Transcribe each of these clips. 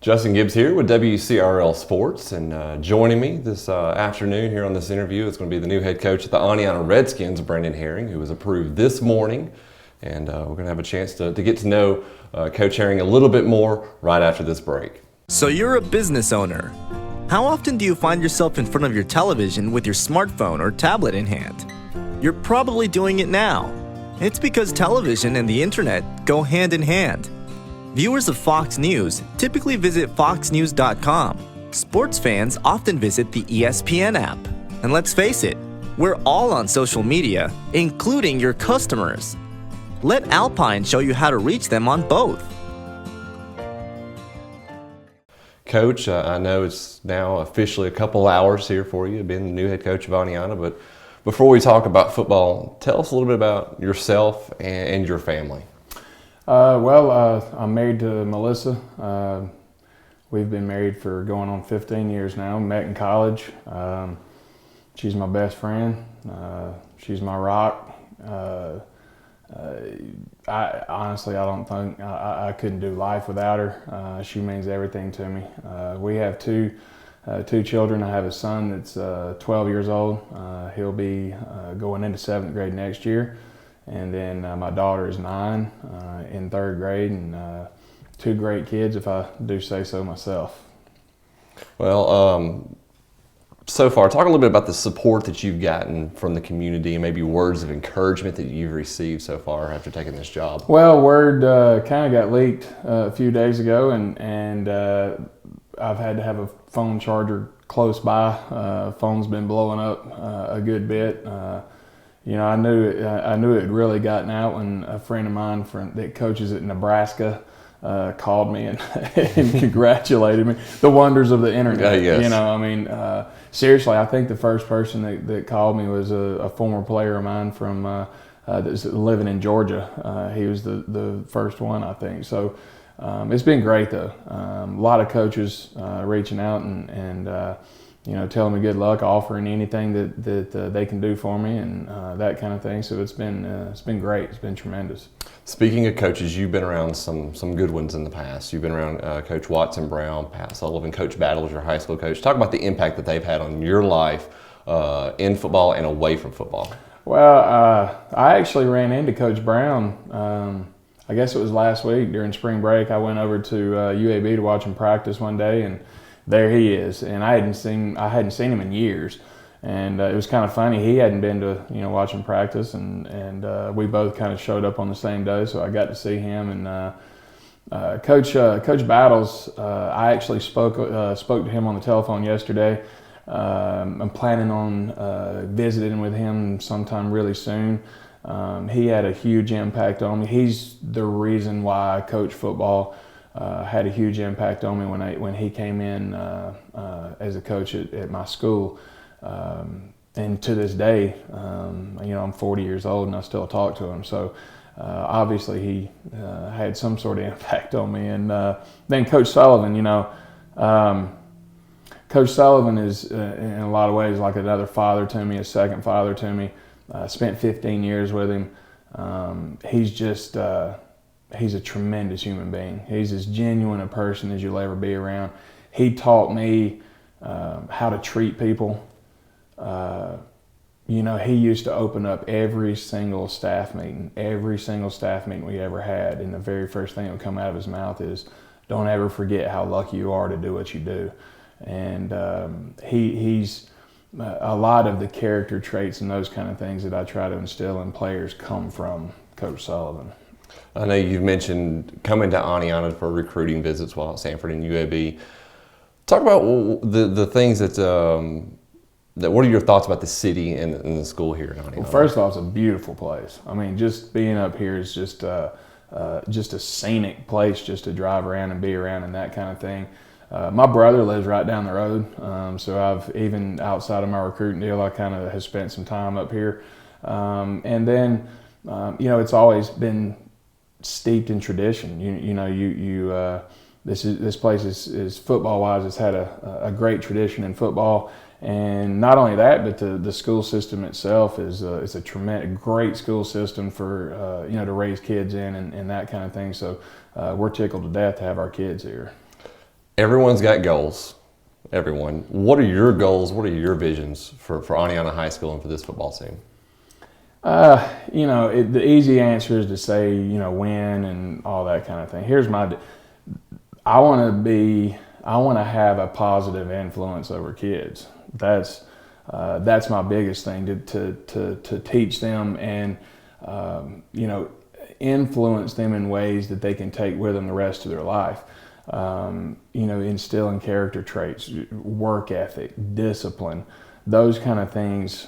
Justin Gibbs here with WCRL Sports, and joining me this afternoon here on this interview is going to be the new head coach of the Aniana Redskins, Brendan Herring, who was approved this morning. And we're going to have a chance to get to know Coach Herring a little bit more right after this break. So you're a business owner. How often do you find yourself in front of your television with your smartphone or tablet in hand? You're probably doing it now. It's because television and the internet go hand in hand. Viewers of Fox News typically visit foxnews.com. Sports fans often visit the ESPN app. And let's face it, we're all on social media, including your customers. Let Alpine show you how to reach them on both. Coach, I know it's now officially a couple hours here for you, being the new head coach of Aniana, but before we talk about football, tell us a little bit about yourself and your family. I'm married to Melissa. We've been married for going on 15 years now. Met in college. She's my best friend. She's my rock. I honestly don't think I couldn't do life without her. She means everything to me. We have two children. I have a son that's 12 years old. He'll be going into 7th grade next year. And then my daughter is 9 in 3rd grade, and 2 great kids, if I do say so myself. Well, so far, talk a little bit about the support that you've gotten from the community and maybe words of encouragement that you've received so far after taking this job. Well, word kind of got leaked a few days ago, and I've had to have a phone charger close by. Phone's been blowing up a good bit. I knew it had really gotten out when a friend of mine that coaches at Nebraska called me and congratulated me. The wonders of the internet. Yes. Seriously, I think the first person that called me was a former player of mine from that's living in Georgia. He was the first one, I think. So it's been great, though. A lot of coaches reaching out and telling me good luck, offering anything that they can do for me, and that kind of thing. So it's been great. It's been tremendous. Speaking of coaches, you've been around some good ones in the past. You've been around Coach Watson Brown, Pat Sullivan, Coach Battle was your high school coach. Talk about the impact that they've had on your life in football and away from football. Well, I actually ran into Coach Brown. I guess it was last week during spring break. I went over to UAB to watch him practice one day, and there he is. And I hadn't seen him in years. And it was kind of funny. He hadn't been to watch him practice, and we both kind of showed up on the same day, so I got to see him. And Coach Battles, I actually spoke to him on the telephone yesterday. I'm planning on visiting with him sometime really soon. He had a huge impact on me. He's the reason why I coach football. Had a huge impact on me when he came in as a coach at my school. And to this day, I'm 40 years old and I still talk to him. So obviously he had some sort of impact on me. And then Coach Sullivan, Coach Sullivan is in a lot of ways like another father to me, a second father to me. Spent 15 years with him. He's a tremendous human being. He's as genuine a person as you'll ever be around. He taught me how to treat people. He used to open up every single staff meeting we ever had, and the very first thing that would come out of his mouth is, "Don't ever forget how lucky you are to do what you do." And he's a lot of the character traits and those kind of things that I try to instill in players come from Coach Sullivan. I know you've mentioned coming to Aniana for recruiting visits while at Sanford and UAB. Talk about the things what are your thoughts about the city and the school here in Aniana? Well, first of all, it's a beautiful place. I mean, just being up here is just a scenic place just to drive around and be around and that kind of thing. My brother lives right down the road, so I've, even outside of my recruiting deal, I kind of have spent some time up here. And then, it's always been steeped in tradition. this place is football wise. It's had a great tradition in football, and not only that, but the school system itself is a tremendous, great school system for to raise kids in and that kind of thing. So we're tickled to death to have our kids here. Everyone's got goals. Everyone. What are your goals? What are your visions for Aniana High School and for this football team? The easy answer is to say, win and all that kind of thing. I want to have a positive influence over kids. That's my biggest thing, to teach them and, influence them in ways that they can take with them the rest of their life. Instilling character traits, work ethic, discipline, those kind of things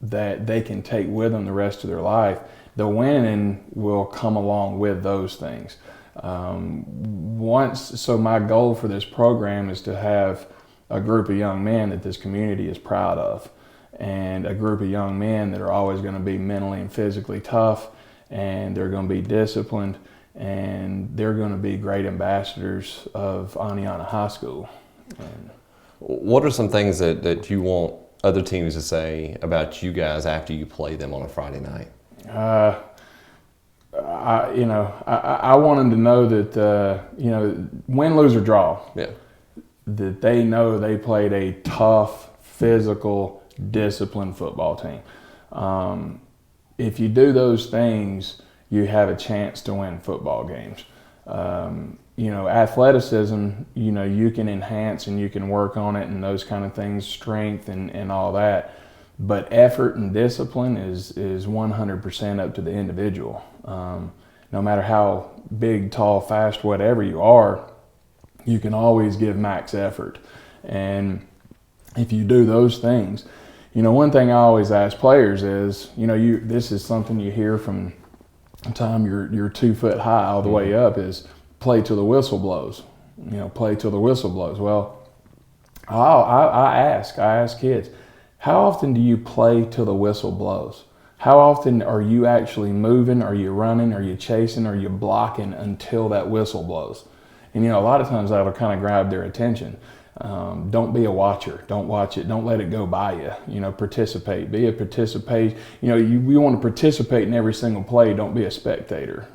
that they can take with them the rest of their life. The winning will come along with those things. So my goal for this program is to have a group of young men that this community is proud of, and a group of young men that are always going to be mentally and physically tough, and they're going to be disciplined, and they're going to be great ambassadors of Aniana High School. And what are some things that you want other teams to say about you guys after you play them on a Friday night? I want them to know that, win, lose, or draw, that they know they played a tough, physical, disciplined football team. If you do those things, you have a chance to win football games. Athleticism, you can enhance and you can work on it and those kind of things, strength and all that. But effort and discipline is 100% up to the individual. No matter how big, tall, fast, whatever you are, you can always give max effort. And if you do those things, one thing I always ask players is, this is something you hear from the time you're 2 foot high all the way up, is play till the whistle blows. Play till the whistle blows. Well, I ask kids, how often do you play till the whistle blows? How often are you actually moving? Are you running? Are you chasing? Are you blocking until that whistle blows? And a lot of times that'll kind of grab their attention. Don't be a watcher. Don't watch it. Don't let it go by you. Participate. Be a participate. We want to participate in every single play. Don't be a spectator.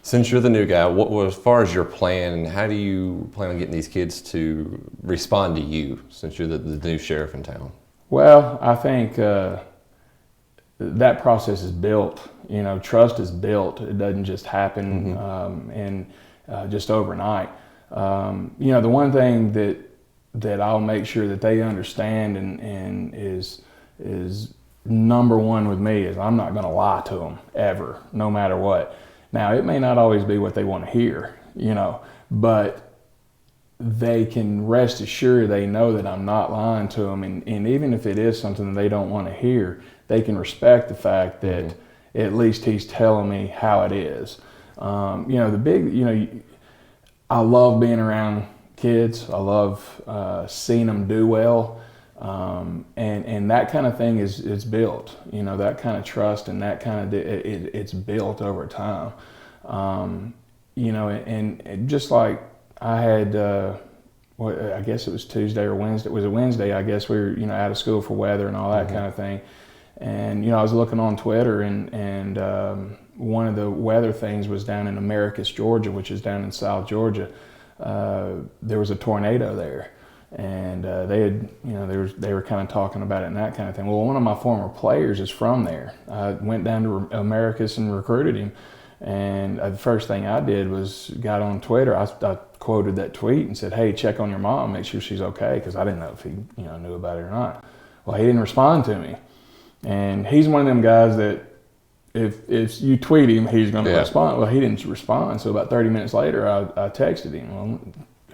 Since you're the new guy, as far as your plan, how do you plan on getting these kids to respond to you since you're the new sheriff in town? Well, I think that process is built. Trust is built. It doesn't just happen and just overnight. The one thing that I'll make sure that they understand and is number one with me is I'm not going to lie to them ever, no matter what. Now, it may not always be what they want to hear, but they can rest assured they know that I'm not lying to them. And even if it is something that they don't want to hear, they can respect the fact that at least he's telling me how it is. I love being around kids. I love seeing them do well. And that kind of thing is built, that kind of trust and that kind of, it's built over time. And just like I had, I guess it was Tuesday or Wednesday, it was a Wednesday, I guess we were, out of school for weather and all that kind of thing. And, I was looking on Twitter and one of the weather things was down in Americus, Georgia, which is down in South Georgia. There was a tornado there. And they had, they were kind of talking about it and that kind of thing. Well, one of my former players is from there. I went down to Americas and recruited him. And the first thing I did was got on Twitter. I quoted that tweet and said, "Hey, check on your mom, make sure she's okay," because I didn't know if he, knew about it or not. Well, he didn't respond to me. And he's one of them guys that if you tweet him, he's going to respond. Well, he didn't respond. So about 30 minutes later, I texted him. Well,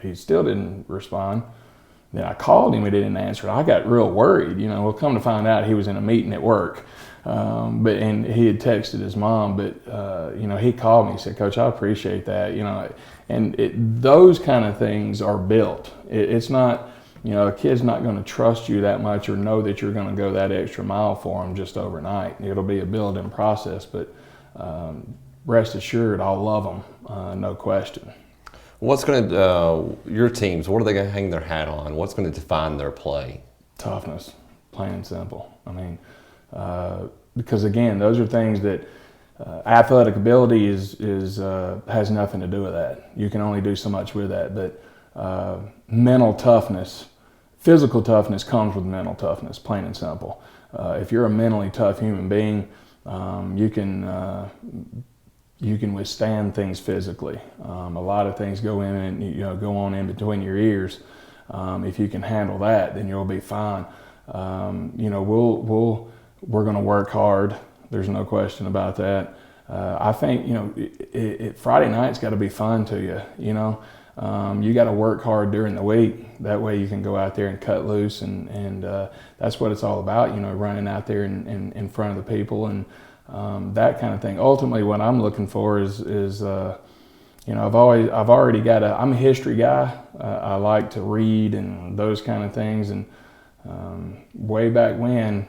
he still didn't respond. Then I called him, he didn't answer. I got real worried, Well, come to find out he was in a meeting at work. And he had texted his mom, but, he called me, he said, "Coach, I appreciate that," and those kind of things are built. It's not, a kid's not going to trust you that much or know that you're going to go that extra mile for them just overnight. It'll be a building process, but rest assured I'll love them, no question. What's going to, your teams, what are they going to hang their hat on? What's going to define their play? Toughness, plain and simple. I mean, because again, those are things that athletic ability has nothing to do with that. You can only do so much with that, but mental toughness, physical toughness comes with mental toughness, plain and simple. If you're a mentally tough human being, you can withstand things physically. A lot of things go in and go on in between your ears. If you can handle that, then you'll be fine. We're going to work hard. There's no question about that. I think Friday night's got to be fun to you. You got to work hard during the week. That way you can go out there and cut loose, and that's what it's all about. Running out there in front of the people and that kind of thing. Ultimately, what I'm looking for is I'm a history guy. I like to read and those kind of things. And way back when,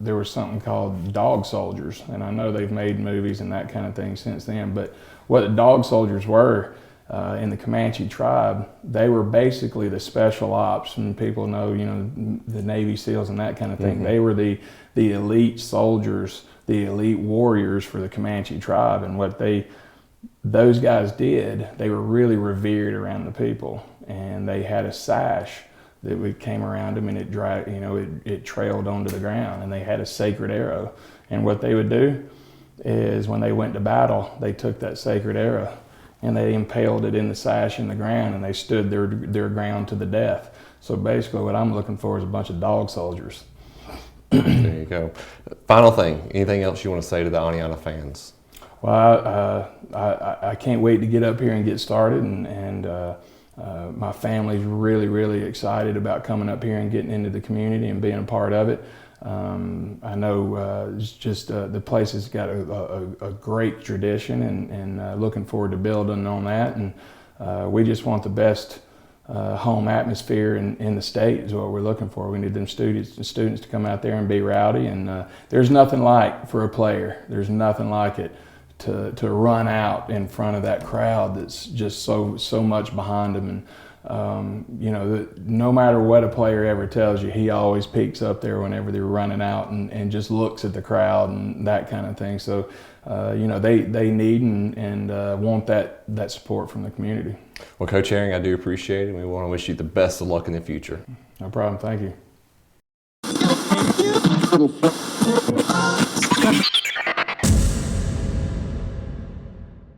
there was something called dog soldiers, and I know they've made movies and that kind of thing since then. But what the dog soldiers were in the Comanche tribe, they were basically the special ops, and people know the Navy SEALs and that kind of thing. Mm-hmm. They were the elite soldiers, the elite warriors for the Comanche tribe, and what those guys did, they were really revered around the people, and they had a sash that came around them, and it trailed onto the ground, and they had a sacred arrow. And what they would do is when they went to battle, they took that sacred arrow and they impaled it in the sash in the ground, and they stood their ground to the death. So basically what I'm looking for is a bunch of dog soldiers. There you go. Final thing, anything else you want to say to the Aniana fans? Well, I can't wait to get up here and get started, and my family's really, really excited about coming up here and getting into the community and being a part of it. I know the place has got a great tradition, and looking forward to building on that. And we just want the best home atmosphere in the state is what we're looking for. We need them students to come out there and be rowdy. And there's nothing like, for a player, there's nothing like it to run out in front of that crowd that's just so much behind them. And no matter what a player ever tells you, he always peeks up there whenever they're running out and just looks at the crowd and that kind of thing. So they need and want that support from the community. Well, Coach Herring, I do appreciate it. We want to wish you the best of luck in the future. No problem. Thank you.